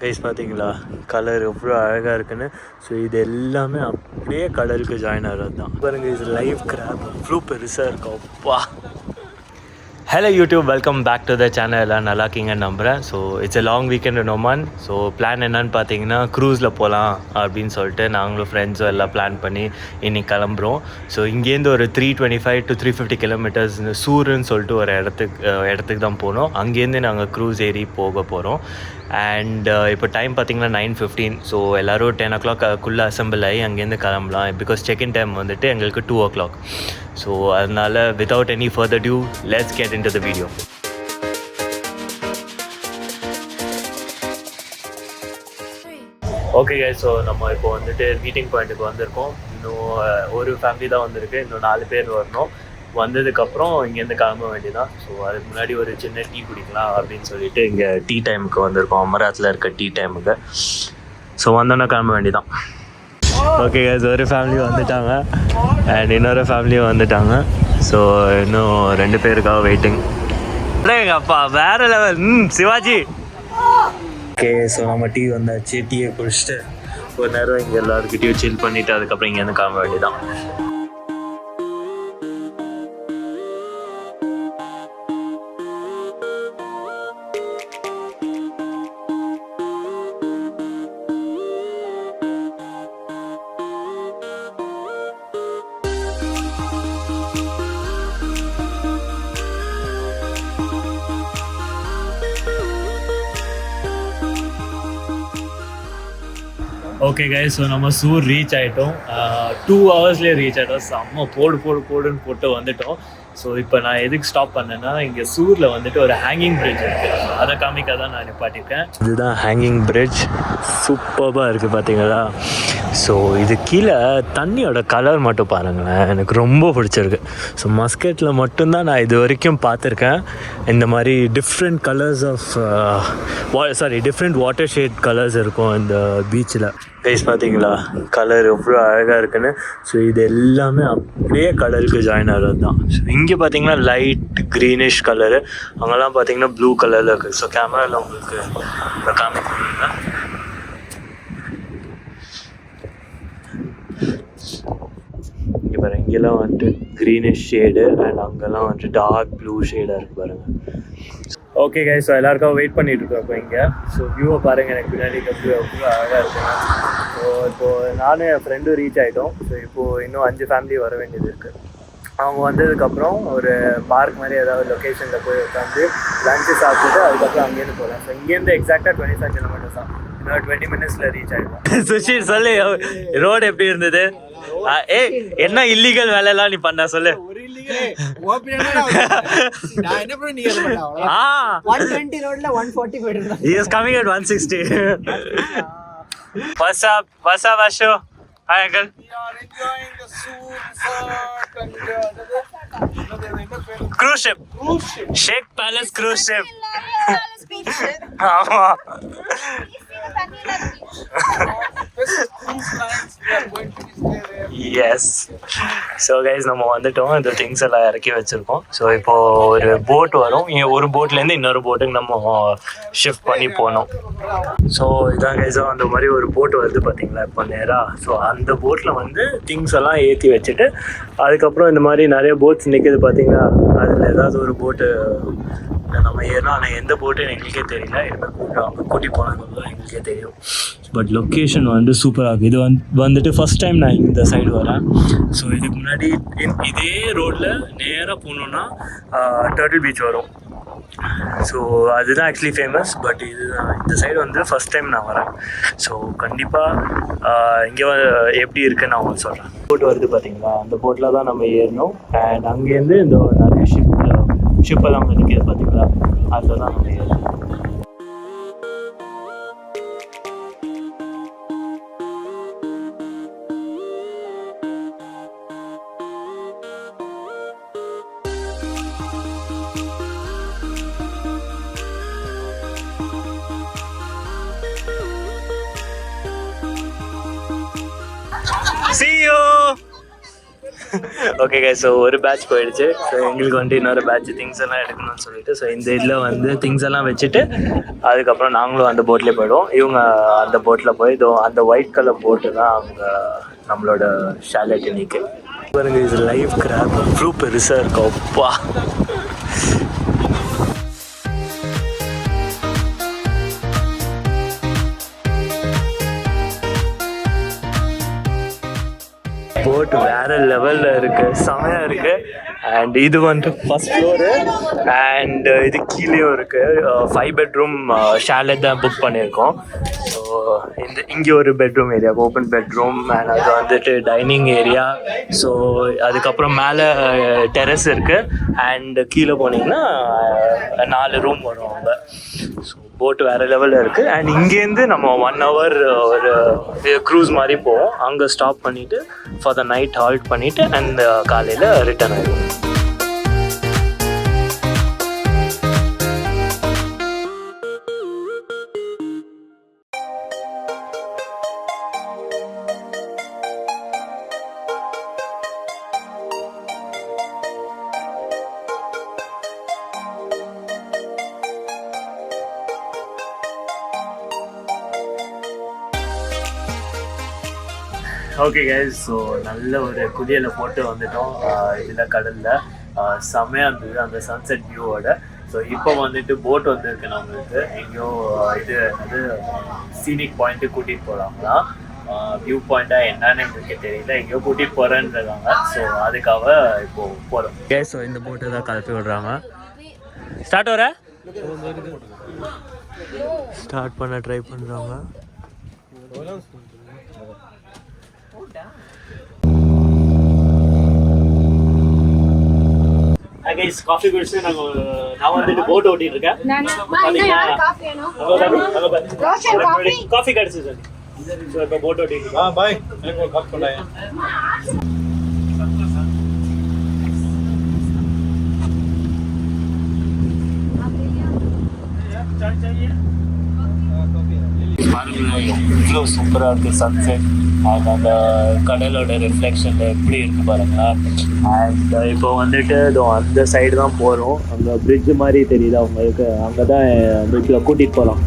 Guys பார்த்தீங்களா colour எவ்வளோ அழகாக இருக்குன்னு. ஸோ இது எல்லாமே அப்படியே கடலுக்கு ஜாயின் ஆகிறது தான். பாருங்க இது லைவ் கிராப் எவ்வளோ பெருசாக இருக்கும். அப்பா. Hello YouTube, welcome back to the channel. எல்லாம் நல்லா இருக்கீங்கன்னு நம்புகிறேன். So it's a long weekend in Oman. So plan என்னன்னு பார்த்தீங்கன்னா க்ரூஸில் போகலாம் அப்படின்னு சொல்லிட்டு நாங்களும் ஃப்ரெண்ட்ஸும் எல்லாம் பிளான் பண்ணி இன்றைக்கி கிளம்புறோம். ஸோ இங்கேருந்து ஒரு 325 to 350 கிலோமீட்டர்ஸ் சூருன்னு சொல்லிட்டு ஒரு இடத்துக்கு தான் போகணும். அங்கேருந்து நாங்கள் க்ரூஸ் ஏறி போக போகிறோம். அண்ட் இப்போ டைம் பார்த்திங்கன்னா 9:15. ஸோ எல்லோரும் 10 o'clock அசம்பிள் ஆகி அங்கேருந்து கிளம்பலாம். பிகாஸ் செக்இன் டைம் வந்துட்டு எங்களுக்கு 2 o'clock. ஸோ அதனால் without any further ado let's get into the video. Okay guys, so நம்ம இப்போ வந்துட்டு மீட்டிங் பாயிண்ட்டுக்கு வந்திருக்கோம். இன்னும் ஒரு ஃபேமிலி தான் வந்திருக்கு, இன்னும் 4 பேர் வரணும். வந்ததுக்கப்புறம் இங்கேருந்து கிளம்ப வேண்டியதான். ஸோ அதுக்கு முன்னாடி ஒரு சின்ன டீ குடிக்கலாம் அப்படின்னு சொல்லிட்டு இங்கே டீ டைமுக்கு வந்திருக்கோம், அமராத்தில் இருக்க டீ டைமுக்கு. ஸோ வந்தோன்னா கிளம்ப வேண்டியதான். ஓகே கைஸ், ஒரு ஃபேமிலி வந்துட்டாங்க அண்ட் இன்னொரு ஃபேமிலியும் வந்துட்டாங்க. ஸோ இன்னும் 2 பேருக்காக வெயிட்டிங். எங்கள் அப்பா வேறு லெவல். சிவாஜி. ஓகே, ஸோ நம்ம டீ வந்தாச்சு. டீயை குடிச்சிட்டு ஒரு நேரம் இங்கே எல்லாருக்கிட்டையும் சில் பண்ணிவிட்டு அதுக்கப்புறம் இங்கேருந்து கிளம்ப வேண்டியதான். ஓகே கைஸ், ஸோ நம்ம சூர் ரீச் ஆகிட்டோம். 2 hours ரீச் ஆகிட்டோம். செம்ம போடுன்னு போட்டு வந்துட்டோம். ஸோ இப்போ நான் எதுக்கு ஸ்டாப் பண்ணேன்னா, இங்கே சூரில் வந்துட்டு ஒரு ஹேங்கிங் பிரிட்ஜ் இருக்குது. அதை காமிக்க தான் நான் நிப்பாட்டிருக்கேன். இதுதான் ஹேங்கிங் பிரிட்ஜ். சூப்பராக இருக்குது பார்த்தீங்களா. ஸோ இது கீழே தண்ணியோட கலர் மட்டும் பாருங்களேன், எனக்கு ரொம்ப பிடிச்சிருக்கு. ஸோ மஸ்கெட்டில் மட்டும்தான் நான் இது வரைக்கும் பார்த்துருக்கேன் இந்த மாதிரி different colours of different water shade colours இருக்கும் இந்த பீச்சில். கைஸ் பார்த்தீங்களா கலர் எவ்வளோ அழகாக இருக்குன்னு. ஸோ இது எல்லாமே அப்படியே கடலுக்கு ஜாயின் ஆகிறது தான். ஸோ இங்கே பார்த்தீங்கன்னா லைட் க்ரீனிஷ் கலரு, அங்கெல்லாம் பார்த்தீங்கன்னா ப்ளூ கலரில் இருக்குது. ஸோ கேமராவில் உங்களுக்கு காமிக்கிறீங்க. இங்கே பாருங்கள், இங்கெல்லாம் வந்துட்டு க்ரீனிஷ் ஷேடு அண்ட் அங்கெல்லாம் வந்துட்டு டார்க் ப்ளூ ஷேடாக இருக்குது பாருங்கள். ஓகே கைஸ், ஸோ எல்லாருக்கும் வெயிட் பண்ணிகிட்டு இருக்கோம் இப்போ இங்கே. ஸோ வியூவை பாருங்கள், எனக்கு பின்னாடி எவ்வளோ அழகாக இருக்குங்க. ஸோ இப்போது நானும் என் ஃப்ரெண்டும் ரீச் ஆகிட்டோம். ஸோ இப்போது இன்னும் 5 ஃபேமிலி வர வேண்டியது இருக்குது. அவங்க வந்ததுக்கப்புறம் ஒரு பார்க் மாதிரி ஏதாவது லொக்கேஷனில் போய் உட்காந்து லஞ்சு சாப்பிட்டுட்டு அதுக்கப்புறம் அங்கேருந்து போகலாம். ஸோ இங்கேருந்து எக்ஸாக்டாக 25 kilometers தான். இன்னொரு 20 minutesல ரீச் ஆகிடும். சுஷில் சொல்லு, ரோடு எப்படி இருந்தது? என்ன இல்லீகல் வேலையெல்லாம் நீ பண்ண சொல்லு. He is coming at 160. What's up, Vashu? Hi uncle. We are enjoying the cruise ship. Sheikh Palace cruise ship. Yes. So guys, நம்ம வந்துட்டோம். இந்த திங்ஸ் எல்லாம் இறக்கி வச்சுருக்கோம். ஸோ இப்போது ஒரு போட் வரும். ஒரு போட்லேருந்து இன்னொரு போட்டுக்கு நம்ம ஷிஃப்ட் பண்ணி போனோம். ஸோ இதான் கைஸ், அந்த மாதிரி ஒரு போட்டு வருது பார்த்தீங்களா இப்போ நேராக. ஸோ அந்த போட்டில் வந்து திங்ஸ் எல்லாம் ஏற்றி வச்சுட்டு அதுக்கப்புறம் இந்த மாதிரி நிறைய போட்ஸ் நிற்கிது பார்த்தீங்களா. அதில் ஏதாவது ஒரு போட்டு நம்ம ஏறணும். ஆனால் எந்த போட்டுன்னு எங்களுக்கே தெரியல. இனிமேல் கூட்டி போனது எங்களுக்கே தெரியும். பட் லொக்கேஷன் வந்து சூப்பராக இருக்குது. இது வந்துட்டு ஃபஸ்ட் டைம் நான் இந்த சைடு வரேன். ஸோ இதுக்கு முன்னாடி இதே ரோட்டில் நேராக போகணுன்னா டர்ட்டில் பீச் வரும். ஸோ அதுதான் ஆக்சுவலி ஃபேமஸ். பட் இந்த சைடு வந்து ஃபஸ்ட் டைம் நான் வரேன். ஸோ கண்டிப்பாக இங்கே எப்படி இருக்குன்னு நான் உங்களுக்கு சொல்கிறேன். போட் வருது பார்த்தீங்களா, அந்த போட்டில் தான் நம்ம ஏறணும். அண்ட் அங்கேருந்து இந்த நிறைய ஷிப்பெல்லாம் நிற்கிது பார்த்தீங்களா, அதில் தான் நம்ம ஏறணும். See you. ஓகே ஸோ ஒரு பேட்ச் போயிடுச்சு. ஸோ எங்களுக்கு வந்துட்டு இன்னொரு பேட்ச் திங்ஸ் எல்லாம் எடுக்கணும்னு சொல்லிட்டு ஸோ இந்த இதில் வந்து திங்ஸ் எல்லாம் வச்சுட்டு அதுக்கப்புறம் நாங்களும் அந்த போட்லேயே போயிடுவோம். இவங்க அந்த போட்டில் போய் அந்த ஒயிட் கலர் போட்டு தான் அவங்க நம்மளோட ஷாலட் இன்னைக்கு பாருங்க. இது லைவ் கிராப் அவ்வளோ பெருசாக இருக்கும். அப்பா போட் வேற லெவலில் இருக்கு, செமையாக இருக்கு. அண்ட் இது வந்துட்டு ஃபர்ஸ்ட் ஃப்ளோரு அண்ட் இது கீழேயும் இருக்கு. 5 பெட்ரூம் ஷாலட் தான் புக் பண்ணியிருக்கோம். ஸோ இங்கே ஒரு bedroom area, open bedroom and அது வந்துட்டு டைனிங் ஏரியா. ஸோ அதுக்கப்புறம் மேலே டெரஸ் இருக்கு அண்ட் கீழே போனீங்கன்னா 4 ரூம் வரும் அங்கே. ஸோ போட் வேறு லெவலில் இருக்குது. அண்ட் இங்கேருந்து நம்ம 1 hour ஒரு க்ரூஸ் மாதிரி போவோம். அங்கே ஸ்டாப் பண்ணிவிட்டு ஃபார் த நைட் ஹால்ட் பண்ணிவிட்டு அண்ட் காலையில் ரிட்டர்ன் ஆகிடுவோம். ஓகே கைஸ், ஸோ நல்ல ஒரு குளியலை போட்டு வந்துட்டோம் இதில் கடலில். செம்மையாக இருந்தது அந்த சன்செட் வியூவோட. ஸோ இப்போ வந்துட்டு போட் வந்துருக்கு நம்மளுக்கு. எங்கேயோ இது வந்து சீனிக் பாயிண்ட்டு கூட்டிகிட்டு போகிறாங்களாம். வியூ பாயிண்ட்டாக என்னன்னு எங்களுக்கு தெரியல, எங்கேயோ கூட்டிகிட்டு போகிறேன்றாங்க. ஸோ அதுக்காக இப்போது போகிறோம். ஓகே ஸோ இந்த போட்டை தான் கலப்பி விடுறாங்க. ஸ்டார்ட் வர ஸ்டார்ட் பண்ண ட்ரை பண்ணுறாங்க. காஃபி குடிச்சு நான் வந்துட்டு போட் ஓட்டிட்டு இருக்கேன். காஃபி கிடைச்சு சார். இப்போ போட் ஓட்டிட்டு இருக்கேன். பாய், எனக்கு கால் பண்ணாங்க. இவ்வளோ சூப்பராக இருக்குது சன்செட் அண்ட் அந்த கடலோட ரிஃப்ளெக்ஷன் எப்படி இருக்குது பாருங்களா. அண்ட் இப்போ வந்துட்டு அந்த சைடு தான் போகிறோம். அங்கே பிரிட்ஜு மாதிரி தெரியுது அவங்களுக்கு, அங்கே தான் வீட்டில் கூட்டிகிட்டு போகலாம்.